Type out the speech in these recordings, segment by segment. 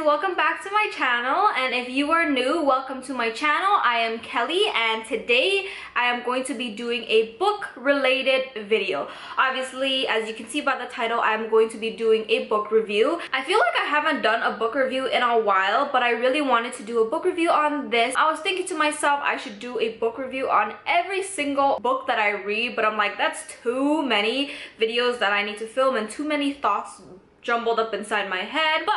welcome back to my channel, and if you are new, welcome to my channel. I am Kelly, and today I am going to be doing a book related video. Obviously, as you can see by the title, I am going to be doing a book review. I feel like I haven't done a book review in a while, but I really wanted to do a book review on this. I was thinking to myself I should do a book review on every single book that I read, but I'm like, that's too many videos that I need to film and too many thoughts jumbled up inside my head. But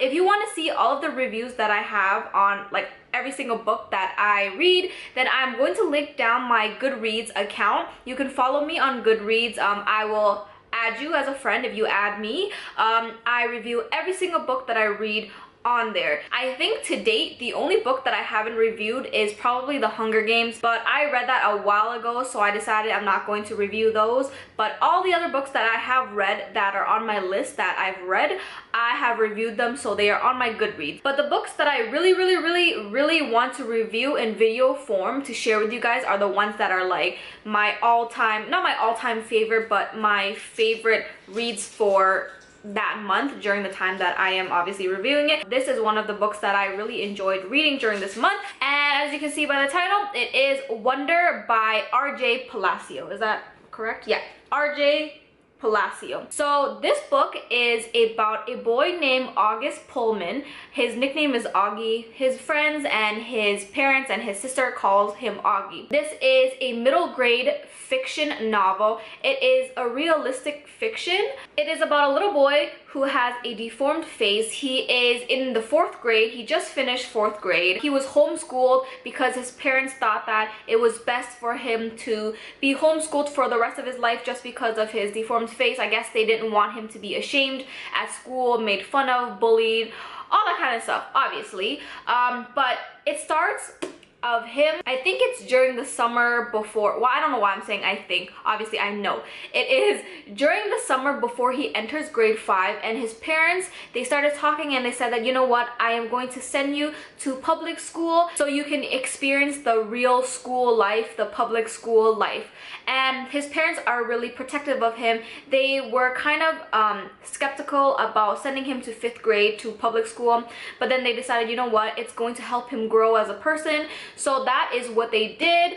if you want to see all of the reviews that I have on like every single book that I read, then I'm going to link down my Goodreads account. You can follow me on Goodreads. I will add you as a friend if you add me. I review every single book that I read on there. I think to date the only book that I haven't reviewed is probably The Hunger Games, but I read that a while ago, so I decided I'm not going to review those. But all the other books that I have read that are on my list that I've read, I have reviewed them, so they are on my Goodreads. But the books that I really want to review in video form to share with you guys are the ones that are like my all-time, not my all-time favorite, but my favorite reads for that month during the time that I am obviously reviewing it. This is one of the books that I really enjoyed reading during this month, and as you can see by the title, it is Wonder by R.J. Palacio. Is that correct? Yeah, R.J. Palacio. So this book is about a boy named August Pullman. His nickname is Augie. His friends and his parents and his sister calls him Augie. This is a middle grade fiction novel. It is a realistic fiction. It is about a little boy who has a deformed face. He is in the 4th grade. He just finished 4th grade. He was homeschooled because his parents thought that it was best for him to be homeschooled for the rest of his life just because of his deformed face. I guess they didn't want him to be ashamed at school, made fun of, bullied, all that kind of stuff, obviously. But it starts of him, I think it's during the summer before, well, I don't know why I'm saying I think, obviously I know. It is during the summer before he enters grade 5, and his parents, they started talking and they said that, you know what, I am going to send you to public school so you can experience the real school life, the public school life. And his parents are really protective of him. They were kind of skeptical about sending him to 5th grade to public school, but then they decided, you know what, it's going to help him grow as a person. So that is what they did.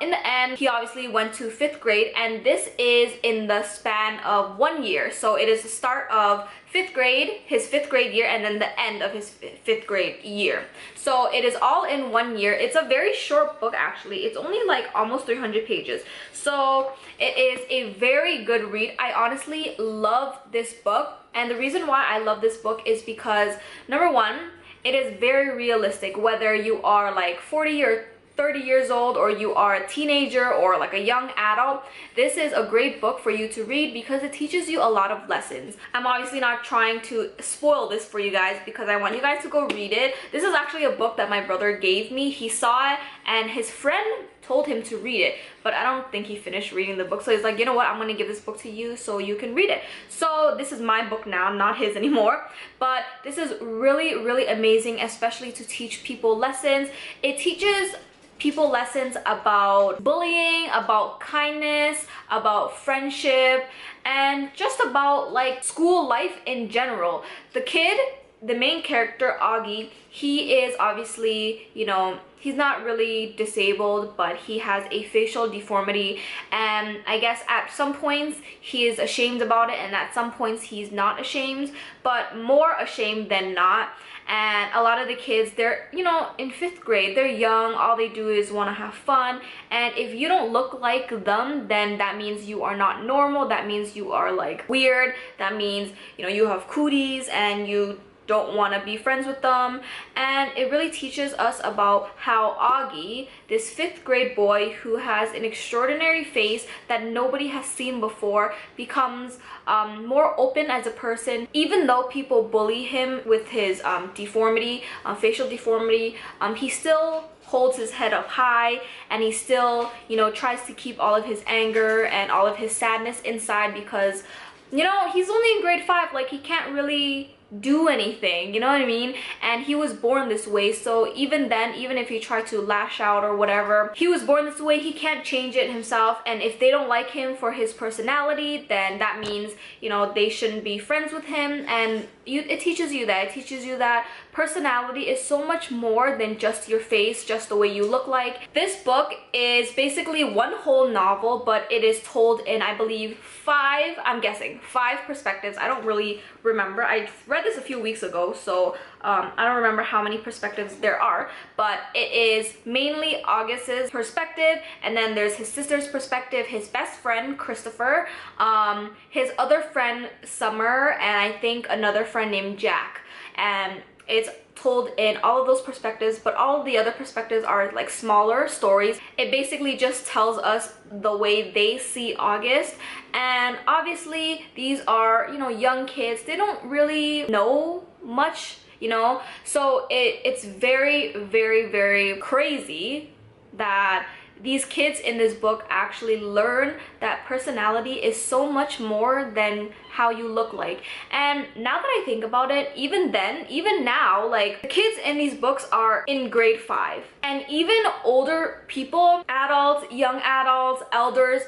In the end, he obviously went to 5th grade, and this is in the span of 1 year. So it is the start of 5th grade, his 5th grade year, and then the end of his 5th grade year. So it is all in 1 year. It's a very short book, actually. It's only like almost 300 pages. So it is a very good read. I honestly love this book, and the reason why I love this book is because, number one, it is very realistic. Whether you are like 40 or 30 years old, or you are a teenager or like a young adult, this is a great book for you to read because it teaches you a lot of lessons. I'm obviously not trying to spoil this for you guys because I want you guys to go read it. This is actually a book that my brother gave me. He saw it and his friend told him to read it, but I don't think he finished reading the book, so he's like, you know what, I'm gonna give this book to you so you can read it. So this is my book now, not his anymore, but this is really amazing, especially to teach people lessons. It teaches people lessons about bullying, about kindness, about friendship, and just about like school life in general. The kid, the main character, Augie, he is obviously, you know, he's not really disabled, but he has a facial deformity, and I guess at some points he is ashamed about it, and at some points he's not ashamed, but more ashamed than not. And a lot of the kids, they're, you know, in 5th grade, they're young, all they do is want to have fun, and if you don't look like them, then that means you are not normal, that means you are like weird, that means, you know, you have cooties and you don't want to be friends with them. And it really teaches us about how Augie, this 5th grade boy who has an extraordinary face that nobody has seen before, becomes more open as a person. Even though people bully him with his deformity, facial deformity, he still holds his head up high, and he still, you know, tries to keep all of his anger and all of his sadness inside because, you know, he's only in grade 5, like he can't really do anything, you know what I mean? And he was born this way, so even then, even if he tried to lash out or whatever, he was born this way, he can't change it himself. And if they don't like him for his personality, then that means, you know, they shouldn't be friends with him. And it teaches you that personality is so much more than just your face, just the way you look like. This book is basically one whole novel, but it is told in, I believe, five perspectives. I don't really remember. I read this a few weeks ago, so I don't remember how many perspectives there are, but it is mainly August's perspective, and then there's his sister's perspective, his best friend Christopher, his other friend Summer, and I think another friend named Jack. And it's told in all of those perspectives, but all of the other perspectives are like smaller stories. It basically just tells us the way they see August. And obviously these are, you know, young kids. They don't really know much, you know, so it's very, very, very crazy that these kids in this book actually learn that personality is so much more than how you look like. And now that I think about it, even then, even now, like, the kids in these books are in grade 5, and even older people, adults, young adults, elders,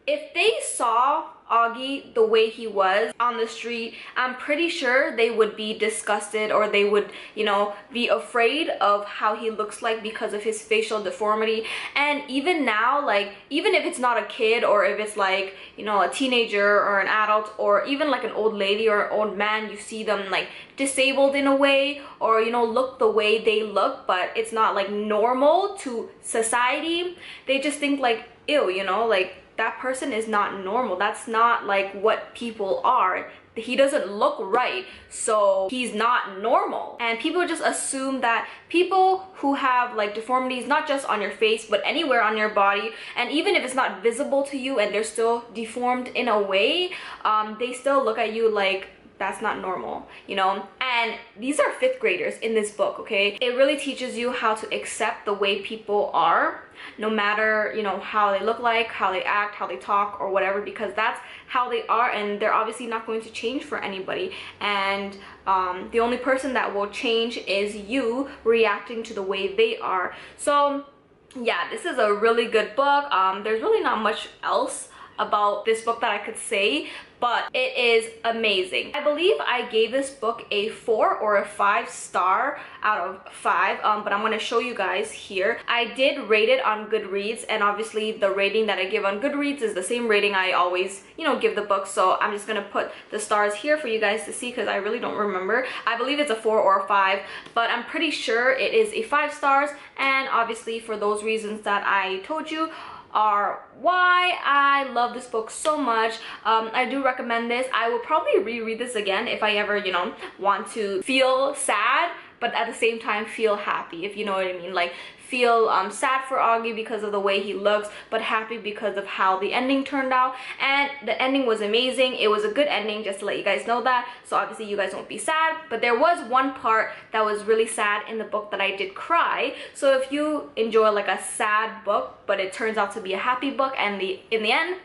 if they saw Augie the way he was on the street, I'm pretty sure they would be disgusted, or they would, you know, be afraid of how he looks like because of his facial deformity. And even now, like, even if it's not a kid, or if it's like, you know, a teenager or an adult, or even like an old lady or an old man, you see them like disabled in a way, or, you know, look the way they look, but it's not like normal to society. They just think like, ew, you know, like, that person is not normal. That's not like what people are. He doesn't look right, so he's not normal. And people just assume that people who have like deformities, not just on your face, but anywhere on your body, and even if it's not visible to you and they're still deformed in a way, they still look at you like that's not normal, you know? And these are 5th graders in this book, okay? It really teaches you how to accept the way people are, no matter, you know, how they look like, how they act, how they talk, or whatever, because that's how they are, and they're obviously not going to change for anybody. And the only person that will change is you reacting to the way they are. So yeah, this is a really good book. There's really not much else about this book that I could say, but it is amazing. I believe I gave this book a 4 or a 5 star out of 5, but I'm going to show you guys here. I did rate it on Goodreads, and obviously the rating that I give on Goodreads is the same rating I always, you know, give the book, so I'm just going to put the stars here for you guys to see, because I really don't remember. I believe it's a 4 or a 5, but I'm pretty sure it is a 5 stars, and obviously for those reasons that I told you are why I love this book so much. I do recommend this. I will probably reread this again if I ever, you know, want to feel sad, but at the same time feel happy, if you know what I mean. Like, feel sad for Augie because of the way he looks, but happy because of how the ending turned out. And the ending was amazing. It was a good ending, just to let you guys know that, so obviously you guys won't be sad. But there was one part that was really sad in the book that I did cry. So if you enjoy like a sad book but it turns out to be a happy book and in the end,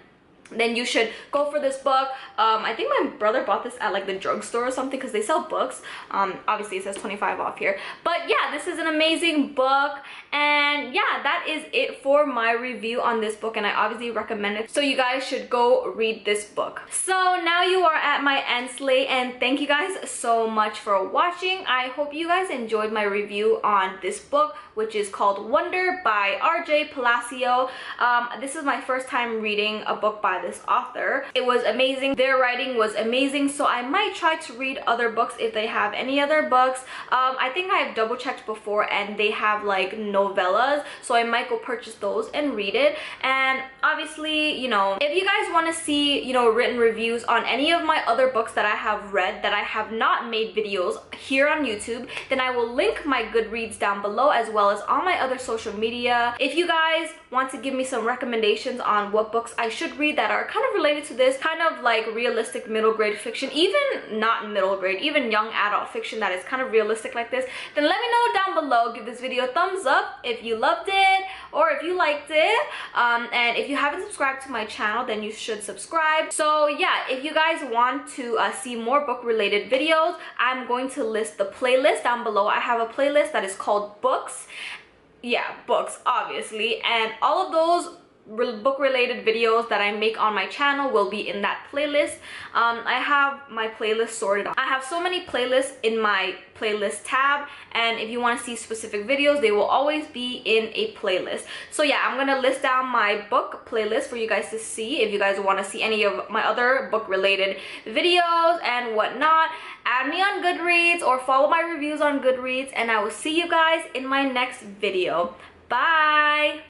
then you should go for this book. I think my brother bought this at like the drugstore or something, because they sell books. Obviously it says 25 off here, but yeah, this is an amazing book. And yeah, that is it for my review on this book, and I obviously recommend it, so you guys should go read this book. So now you are at my end slate, and thank you guys so much for watching. I hope you guys enjoyed my review on this book, which is called Wonder by RJ Palacio. This is my first time reading a book by this author. It was amazing. Their writing was amazing, so I might try to read other books if they have any other books. I think I have double checked before, and they have like novellas, so I might go purchase those and read it. And obviously, you know, if you guys want to see, you know, written reviews on any of my other books that I have read that I have not made videos here on YouTube, then I will link my Goodreads down below, as well as all my other social media. If you guys want to give me some recommendations on what books I should read that are kind of related to this, kind of like realistic middle grade fiction, even not middle grade, even young adult fiction that is kind of realistic like this, then let me know down below. Give this video a thumbs up if you loved it, or if you liked it. And if you haven't subscribed to my channel, then you should subscribe. So yeah, if you guys want to see more book related videos, I'm going to list the playlist down below. I have a playlist that is called Books. Yeah, books, obviously, and all of those book related videos that I make on my channel will be in that playlist. I have my playlist sorted out. I have so many playlists in my playlist tab, and if you want to see specific videos, they will always be in a playlist. So yeah, I'm gonna list down my book playlist for you guys to see. If you guys want to see any of my other book related videos and whatnot, add me on Goodreads or follow my reviews on Goodreads, and I will see you guys in my next video. Bye!